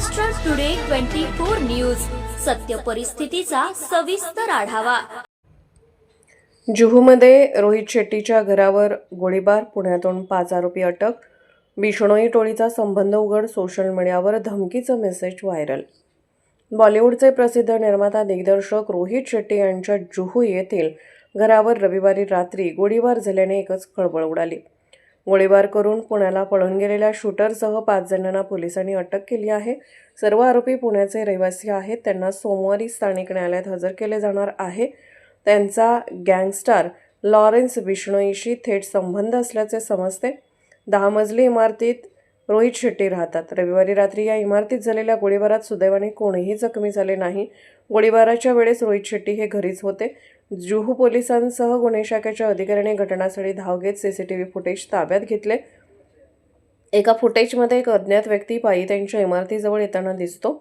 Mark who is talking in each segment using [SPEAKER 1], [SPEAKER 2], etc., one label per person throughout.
[SPEAKER 1] Maharashtra today 24 news, सत्य परिस्थितीचा सविस्तर आढावा।
[SPEAKER 2] जुहूमध्ये रोहित शेट्टीच्या घरावर गोळीबार, पुण्यातून 5 आरोपी अटक, बिश्नोई टोळीचा संबंध उघड, सोशल मीडियावर धमकीचा मेसेज व्हायरल। बॉलिवूडचे प्रसिद्ध निर्माता दिग्दर्शक रोहित शेट्टी यांच्या जुहू येथील घरावर रविवारी रात्री गोळीबार झाल्याने एकच खळबळ उडाली। गोळीबार करून पुण्याला पळून गेलेल्या शूटरसह 5 जणांना पोलिसांनी अटक केली आहे। सर्व आरोपी पुण्याचे रहिवासी आहेत। त्यांना सोमवारी स्थानिक न्यायालयात हजर केले जाणार आहे। त्यांचा गँगस्टर लॉरेन्स बिश्नोईशी थेट संबंध असल्याचे समजते। 10 मजली इमारतीत रोहित शेट्टी राहतात। रविवारी रात्री या इमारतीत झालेल्या गोळीबारात सुदैवाने कोणीही जखमी झाले नाही। गोळीबाराच्या वेळेस रोहित शेट्टी हे घरीच होते। जुहू पोलिसांसह गुन्हे शाखेच्या अधिकाऱ्यांनी घटनास्थळी धाव घेत सीसीटीव्ही फुटेज ताब्यात घेतले। एका फुटेजमध्ये एक अज्ञात व्यक्ती पायी त्यांच्या इमारतीजवळ येताना दिसतो।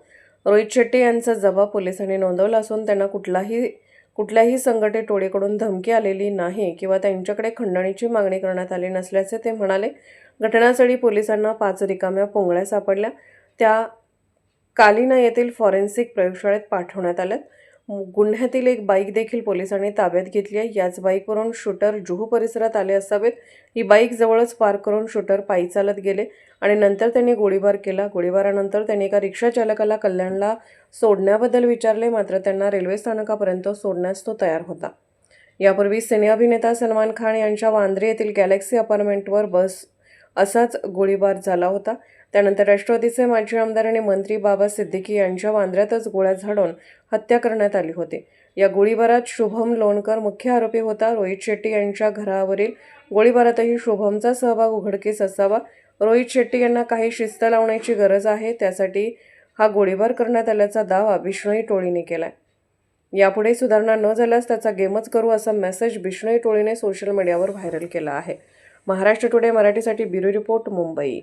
[SPEAKER 2] रोहित शेट्टी यांचा जबाब पोलिसांनी नोंदवला असून त्यांना कुठल्याही संघटित टोळीकडून धमकी आलेली नाही किंवा त्यांच्याकडे खंडणीची मागणी करण्यात आली नसल्याचे ते म्हणाले। घटनास्थळी पोलिसांना 5 रिकाम्या पोंगळ्या सापडल्या, त्या कालिना येथील फॉरेन्सिक प्रयोगशाळेत पाठवण्यात आल्यात। गुन्ह्यातील एक बाईक देखील पोलिसांनी ताब्यात घेतली आहे। याच बाईकवरून शूटर जुहू परिसरात आले असावेत। ही बाईक जवळच पार्क करून शूटर पायी चालत गेले आणि नंतर त्यांनी गोळीबार केला। गोळीबारानंतर त्यांनी एका रिक्षा चालकाला कल्याणला सोडण्याबद्दल विचारले, मात्र त्यांना रेल्वे स्थानकापर्यंत सोडण्यास तो तयार होता। यापूर्वी सिने अभिनेता सलमान खान यांच्या वांद्रे येथील गॅलेक्सी अपार्टमेंटवर असाच गोळीबार झाला होता। त्यानंतर राष्ट्रवादीचे माजी आमदार आणि मंत्री बाबा सिद्दीकी यांच्या वांद्र्यातच गोळ्या झाडून हत्या करण्यात आली होती। या गोळीबारात शुभम लोणकर मुख्य आरोपी होता। रोहित शेट्टी यांच्या घरावरील गोळीबारातही शुभमचा सहभाग उघडकीस असावा। रोहित शेट्टी यांना काही शिस्त लावण्याची गरज आहे, त्यासाठी हा गोळीबार करण्यात आल्याचा दावा बिश्नोई टोळीने केलाय। यापुढे सुधारणा न झाल्यास त्याचा गेमच करू असा मेसेज बिश्नोई टोळीने सोशल मीडियावर व्हायरल केला आहे। महाराष्ट्र टुडे मराठीसाठी ब्युरो रिपोर्ट, मुंबई।